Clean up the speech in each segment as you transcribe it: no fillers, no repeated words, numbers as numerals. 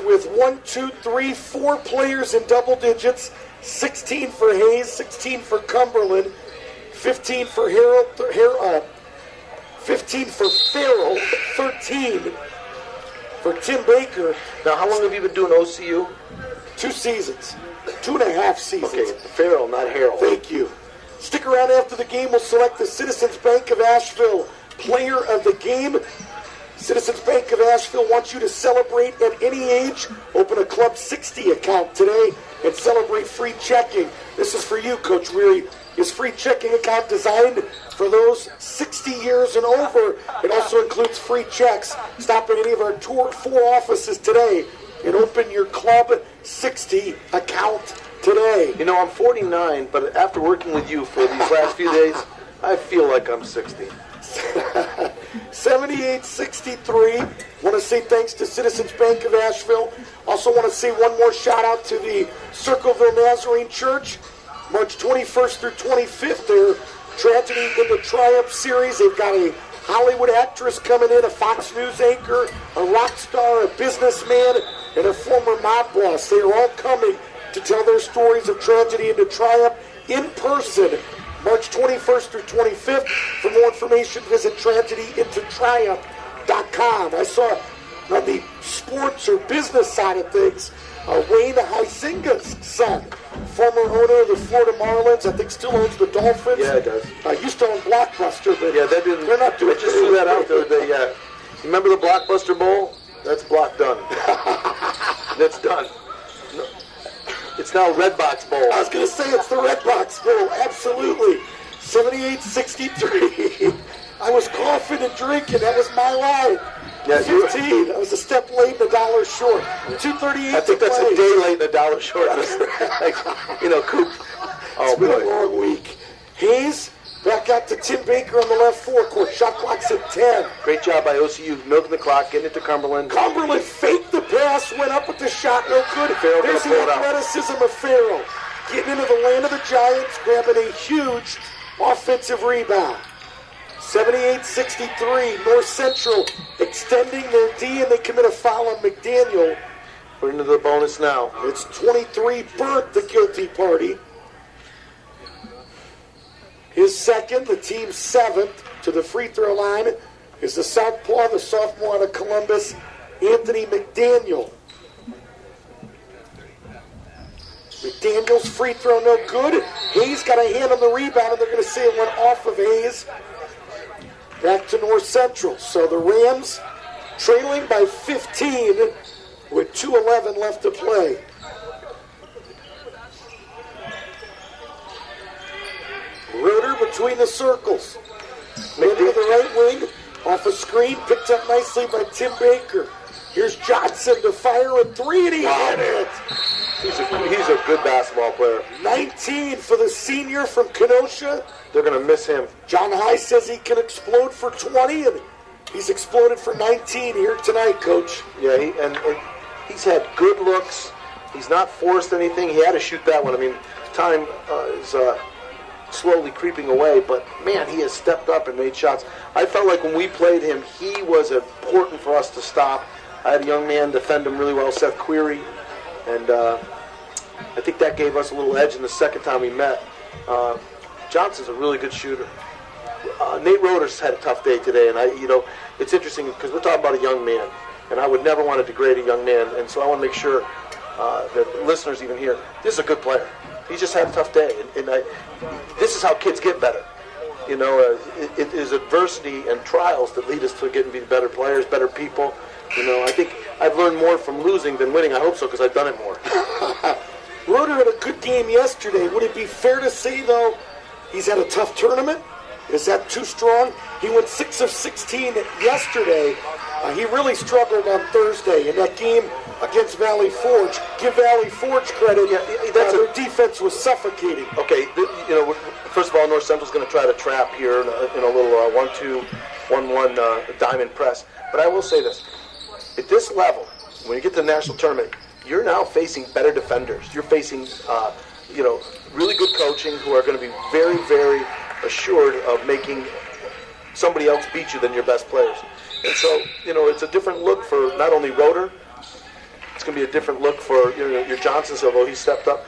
with 4 players in double digits. 16 for Hayes, 16 for Cumberland, 15 for 15 for Farrell, 13 for Tim Baker. Now, how long have you been doing OCU? 2 seasons. 2.5 seasons. Okay, Farrell, not Harold. Thank you. Stick around after the game. We'll select the Citizens Bank of Asheville Player of the Game. Citizens Bank of Asheville wants you to celebrate at any age. Open a Club 60 account today and celebrate free checking. This is for you, Coach Weary. His free checking account designed for those 60 years and over. It also includes free checks. Stop at any of our 4 offices today and open your Club 60 account today. You know, I'm 49, but after working with you for these last few days, I feel like I'm 60. 78-63. Want to say thanks to Citizens Bank of Asheville. Also want to say one more shout out to the Circleville Nazarene Church. March 21st through 25th, their Tragedy in the Triumph series. They've got a Hollywood actress coming in, a Fox News anchor, a rock star, a businessman, and a former mob boss. They are all coming to tell their stories of tragedy into triumph in person, March 21st through 25th. For more information, visit tragedyintotriumph.com. I saw on the sports or business side of things, Wayne Huizinga's son, former owner of the Florida Marlins, I think still owns the Dolphins. Yeah, it does. Used to own Blockbuster, but yeah, they're not doing. They just threw that out there. You remember the Blockbuster Bowl? That's block done. That's done. No. It's now Redbox Bowl. I was going to say it's the Redbox Bowl. Absolutely. 78-63. I was coughing and drinking. That was my line. Yeah, 15. I was a step late and $1 short. 2:38. I think that's a day late and $1 short. Coop. It's been a long week. Hayes back out to Tim Baker on the left forecourt. Shot clock's at 10. Great job by OCU milking the clock, getting it to Cumberland. Cumberland faked the pass, went up with the shot, no good. There's the athleticism of Farrell. Getting into the land of the Giants, grabbing a huge offensive rebound. 78-63, North Central extending their D, and they commit a foul on McDaniel. We're into the bonus now. It's 23, Burt, the guilty party. His second, the team's 7th, to the free throw line is the southpaw, the sophomore out of Columbus, Anthony McDaniel. McDaniel's free throw no good. Hayes got a hand on the rebound, and they're going to say it went off of Hayes. Back to North Central. So the Rams trailing by 15 with 2:11 left to play. Roeder between the circles. Maybe to the right wing. Off a screen. Picked up nicely by Tim Baker. Here's Johnson to fire a 3, and he hit it. He's a good basketball player. 19 for the senior from Kenosha. They're going to miss him. John High says he can explode for 20, and he's exploded for 19 here tonight, Coach. Yeah, he's had good looks. He's not forced anything. He had to shoot that one. I mean, time is slowly creeping away, but, man, he has stepped up and made shots. I felt like when we played him, he was important for us to stop. I had a young man defend him really well, Seth Query, and I think that gave us a little edge in the second time we met. Johnson's a really good shooter. Nate Roeder's had a tough day today, and it's interesting because we're talking about a young man, and I would never want to degrade a young man, and so I want to make sure that listeners even hear, this is a good player. He just had a tough day, and this is how kids get better. It is adversity and trials that lead us to getting to be better players, better people. I think I've learned more from losing than winning. I hope so, because I've done it more. Roeder had a good game yesterday. Would it be fair to say, though, he's had a tough tournament? Is that too strong? He went 6 of 16 yesterday. He really struggled on Thursday in that game against Valley Forge. Give Valley Forge credit. Yeah, their defense was suffocating. Okay, first of all, North Central's going to try to trap here in a little 1-2, 1-1 diamond press. But I will say this. At this level, when you get to the national tournament, you're now facing better defenders. You're facing, really good coaching who are going to be very, very assured of making somebody else beat you than your best players. And so, it's a different look for not only Roeder, it's going to be a different look for your Johnsons, although he stepped up.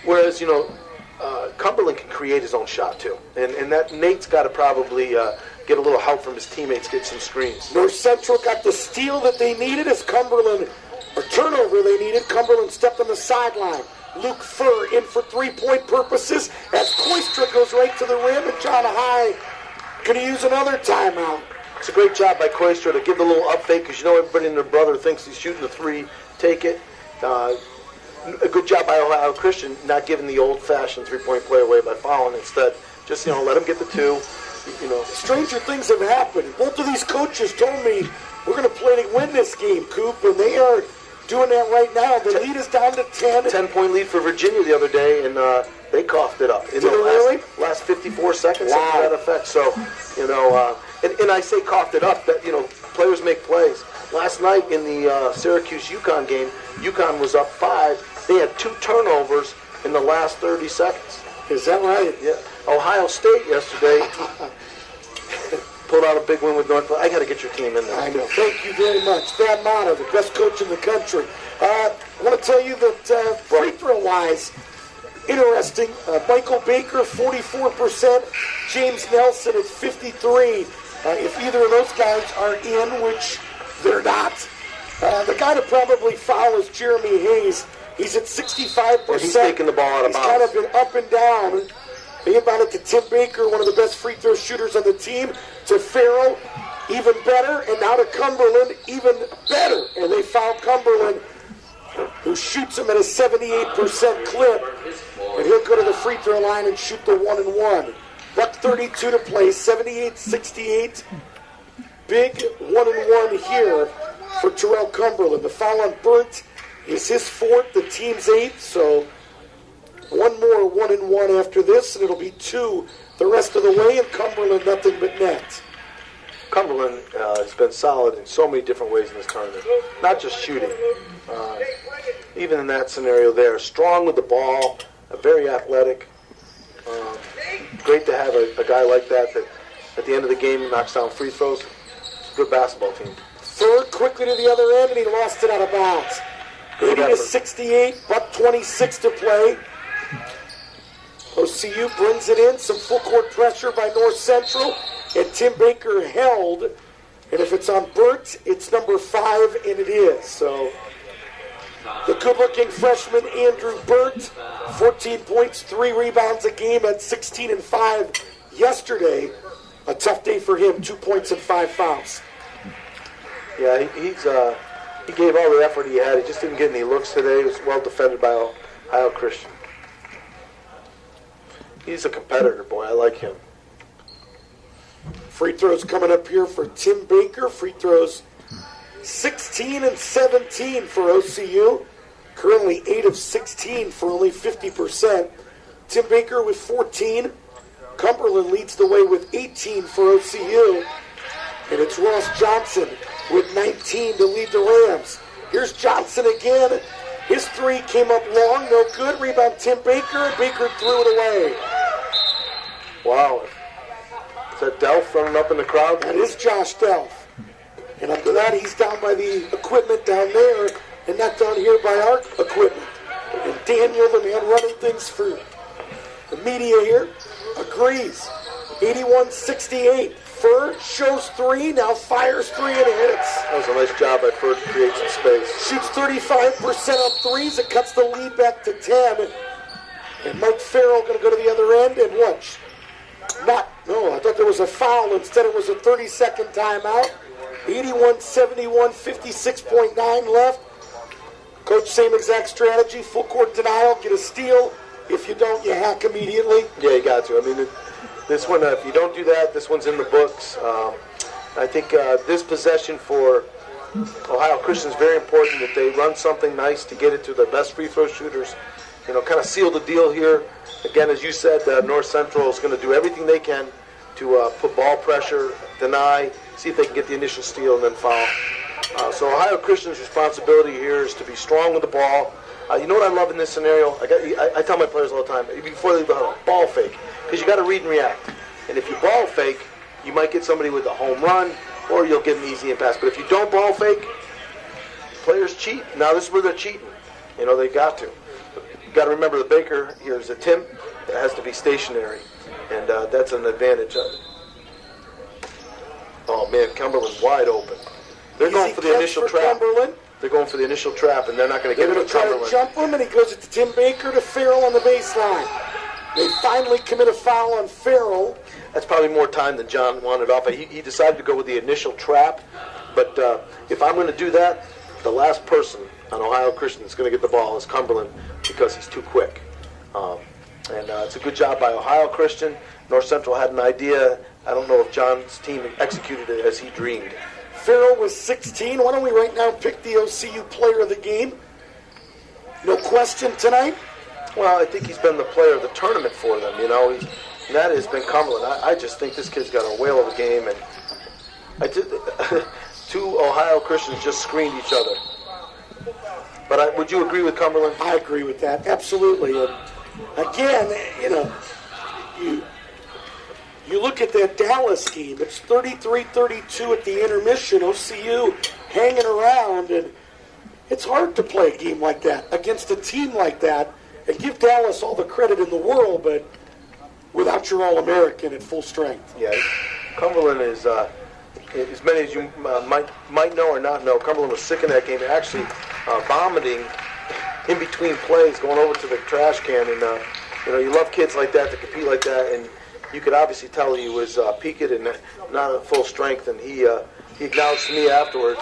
Whereas, Cumberland can create his own shot, too. And that Nate's got to probably get a little help from his teammates, get some screens. North Central got the steal that they needed as Cumberland, or turnover they needed. Cumberland stepped on the sideline. Luke Furr in for three-point purposes as Koistra goes right to the rim, and John High going to use another timeout. It's a great job by Koistra to give the little up fake, because everybody and their brother thinks he's shooting the three. Take it. A good job by Ohio Christian not giving the old-fashioned three-point play away by fouling. Instead, just let him get the two. Stranger things have happened. Both of these coaches told me we're going to play to win this game, Coop, and they are doing that right now. The lead is down to 10. 10-point lead for Virginia the other day, and they coughed it up. Did they really? Last 54 seconds, wow. Something to that effect. So, and I say coughed it up, that, players make plays. Last night in the Syracuse-UConn game, UConn was up 5. They had 2 turnovers in the last 30 seconds. Is that right? Yeah. Ohio State yesterday pulled out a big win with North. I got to get your team in there. I know. Thank you very much. Thad Matta, the best coach in the country. I want to tell you that free throw-wise, interesting. Michael Baker, 44%. James Nelson at 53%. If either of those guys are in, which they're not, the guy to probably foul is Jeremy Hayes. He's at 65%. And he's taking the ball out of bounds. He's kind of been up and down. They inbound it to Tim Baker, one of the best free throw shooters on the team. To Farrell, even better. And now to Cumberland, even better. And they foul Cumberland, who shoots him at a 78% clip. And he'll go to the free throw line and shoot the 1-and-1. Buck 32 to play, 78-68. Big 1-and-1 here for Terrell Cumberland. The foul on Burnt is his 4th, the team's 8th, so one more 1-and-1 after this, and it'll be 2 the rest of the way, and Cumberland nothing but net. Cumberland has been solid in so many different ways in this tournament, not just shooting. Even in that scenario there, strong with the ball, very athletic. Great to have a guy like that at the end of the game knocks down free throws. It's a good basketball team. Third, quickly to the other end, and he lost it out of bounds. 80-68, Buck 26 to play. OCU brings it in, some full court pressure by North Central, and Tim Baker held. And if it's on Burt, it's number 5, and it is. So the good-looking freshman Andrew Burt, 14 points, 3 rebounds a game at 16-5 yesterday. A tough day for him, 2 points and 5 fouls. Yeah, he gave all the effort he had. He just didn't get any looks today. He was well defended by Ohio Christian. He's a competitor, boy. I like him. Free throws coming up here for Tim Baker. Free throws 16 and 17 for OCU. Currently 8 of 16 for only 50%. Tim Baker with 14. Cumberland leads the way with 18 for OCU. And it's Ross Johnson with 19 to lead the Rams. Here's Johnson again. His 3 came up long, no good. Rebound Tim Baker, and Baker threw it away. Wow. Is that Delph running up in the crowd? That is Josh Delph. And I'm glad he's down by the equipment down there and not down here by our equipment. And Daniel, the man running things for the media here, agrees. 81-68. Fur shows 3, now fires 3 and hits. That was a nice job by Fur to create some space. Shoots 35% on 3s. It cuts the lead back to 10. And Mike Farrell going to go to the other end and watch. I thought there was a foul. Instead, it was a 30-second timeout. 81-71, 56.9 left. Coach, same exact strategy. Full court denial, get a steal. If you don't, you hack immediately. Yeah, you got to. I mean, this one, if you don't do that, this one's in the books. I think this possession for Ohio Christian is very important, that they run something nice to get it to their best free throw shooters. Kind of seal the deal here. Again, as you said, North Central is going to do everything they can to put ball pressure, deny, see if they can get the initial steal, and then foul. So Ohio Christian's responsibility here is to be strong with the ball. You know what I love in this scenario? I tell my players all the time, before they leave the huddle, ball fake, because you got to read and react. And if you ball fake, you might get somebody with a home run, or you'll get an easy in pass. But if you don't ball fake, players cheat. Now this is where they're cheating. You know, they got to. You got to remember the Baker here is a Tim that has to be stationary, and that's an advantage. Oh man, Cumberland's wide open. They're going for the initial trap. Cumberland. They're going for the initial trap, and they're not going to get it to Cumberland. They're going to try to jump him, and he goes to Tim Baker to Farrell on the baseline. They finally commit a foul on Farrell. That's probably more time than John wanted off. He decided to go with the initial trap, but if I'm going to do that, the last person on Ohio Christian that's going to get the ball is Cumberland because he's too quick. And it's a good job by Ohio Christian. North Central had an idea. I don't know if John's team executed it as he dreamed. Farrell was 16. Why don't we right now pick the OCU player of the game? No question tonight? Well, I think he's been the player of the tournament for them, you know. And that has been Cumberland. I just think this kid's got a whale of a game. And I did. Two Ohio Christians just screened each other. But would you agree with Cumberland? I agree with that, absolutely. And again, you know, you look at that Dallas game, it's 33-32 at the intermission, OCU hanging around, and it's hard to play a game like that against a team like that and give Dallas all the credit in the world, but without your All-American at full strength. Yeah, Cumberland is, as many as you might know or not know, Cumberland was sick in that game, actually vomiting in between plays, going over to the trash can, and you know, you love kids like that to compete like that, and you could obviously tell he was peaked and not at full strength, and he acknowledged to me afterwards.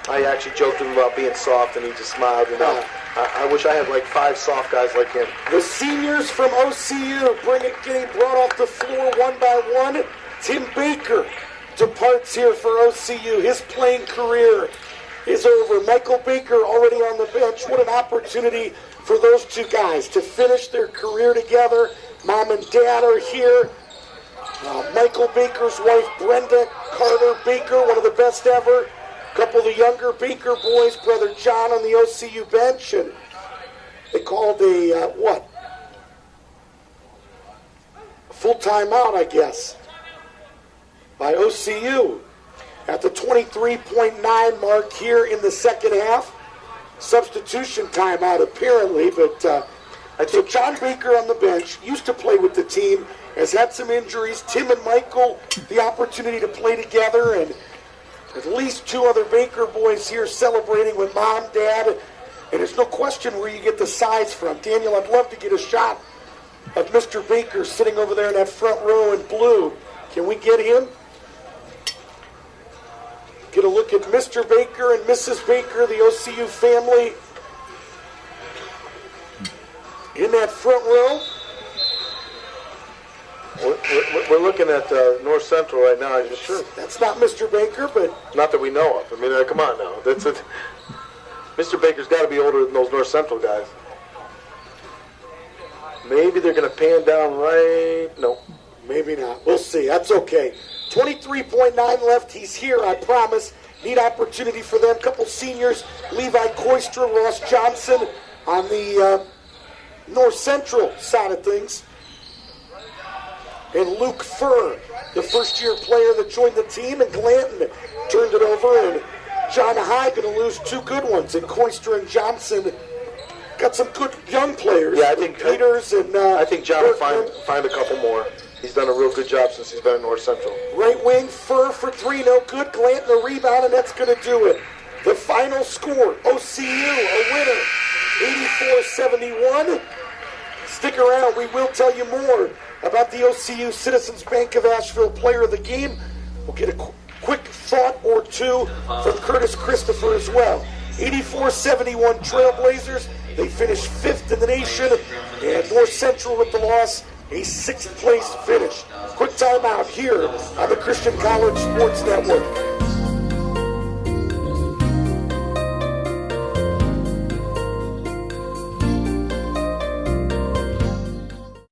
I actually joked to him about being soft, and he just smiled. And I wish I had like 5 soft guys like him. The seniors from OCU getting brought off the floor one by one. Tim Baker departs here for OCU. His playing career is over. Michael Baker already on the bench. What an opportunity for those two guys to finish their career together. Mom and Dad are here. Michael Baker's wife, Brenda Carter Baker, one of the best ever. A couple of the younger Baker boys, Brother John on the OCU bench. And they called a, full timeout, I guess, by OCU at the 23.9 mark here in the second half. Substitution timeout, apparently, but so John Baker on the bench, used to play with the team, has had some injuries. Tim and Michael, the opportunity to play together, and at least 2 other Baker boys here celebrating with Mom, Dad, and there's no question where you get the size from. Daniel, I'd love to get a shot of Mr. Baker sitting over there in that front row in blue. Can we get him? Get a look at Mr. Baker and Mrs. Baker, the OCU family, in that front row. We're looking at North Central right now. Sure. That's not Mr. Baker, but not that we know of. I mean, come on now. That's it. Mr. Baker's got to be older than those North Central guys. Maybe they're going to pan down right. No, maybe not. We'll see. That's okay. 23.9 left. He's here, I promise. Neat opportunity for them. Couple seniors, Levi Koistra, Ross Johnson on the North Central side of things. And Luke Furr, the first-year player that joined the team, and Glanton turned it over. And John High going to lose 2 good ones. And Koistra and Johnson got some good young players. Yeah, I think Peters and I think John will find a couple more. He's done a real good job since he's been at North Central. Right wing, Furr for 3, no good. Glanton a rebound, and that's going to do it. The final score, OCU, a winner, 84-71. Stick around. We will tell you more about the OCU Citizens Bank of Asheville player of the game. We'll get a quick thought or two from Curtis Christopher as well. 84-71 Trailblazers. They finished 5th in the nation, and North Central with the loss, a 6th place finish. Quick timeout here on the Christian College Sports Network.